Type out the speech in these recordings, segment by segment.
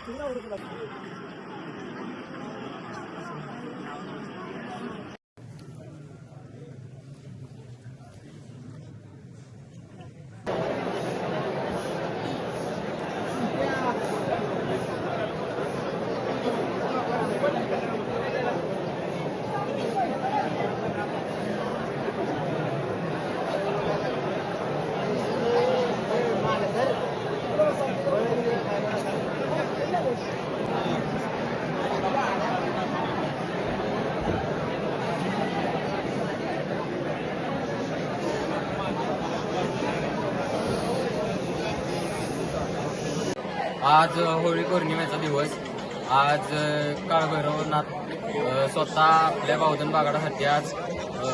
आज होळी पौर्णिमेचा दिवस। आज काळभैरवनाथ स्वतः आपल्या बावधन बागाडासाठी आज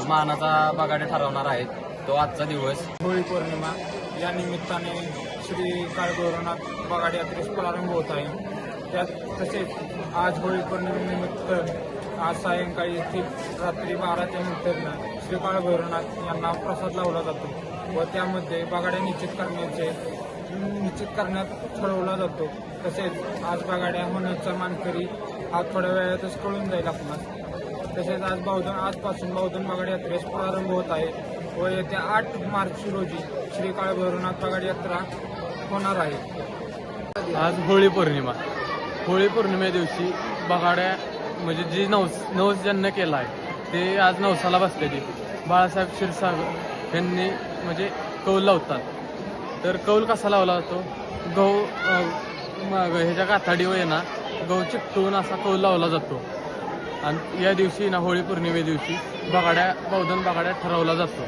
मानाचा बागाडे ठरवणार आहेत। तो आजचा दिवस होळी पौर्णिमा या निमित्ताने श्री काळभैरवनाथ बागाड यात्रेस प्रारंभ होत आहे। त्यात तसेच आज होळी पौर्णिमेनिमित्त आज सायंकाळी येथील रात्री 12च्या नंतर श्री काळभैरवनाथ यांना प्रसाद लावला जातो व त्यामध्ये बागाड्या निश्चित करण्यात ठरवला जातो। तसेच आज बागाड्या होण्याचा मानकरी आज थोड्या वेळातच कळून जाईल आपणास। तसेच आजपासून बावधन बागाड यात्रेस प्रारंभ होत आहे व येत्या 8 मार्च रोजी श्री काळभैरवनाथ बागाड यात्रा होणार आहे। आज होळी पौर्णिमे दिवशी बागाड्या म्हणजे जी नवस ज्यांना केला आहे ते आज नवसाला बसलेली बाळासाहेब क्षीरसागर यांनी म्हणजे कौल लावतात। तर कौल कसा लावला जातो? गहू ह्याच्या कातडीवर आहे ना गहू चिकटवून असा कौल लावला जातो आणि या दिवशी ना होळी पौर्णिमे दिवशी बावधन बागाड्या ठरवला जातो।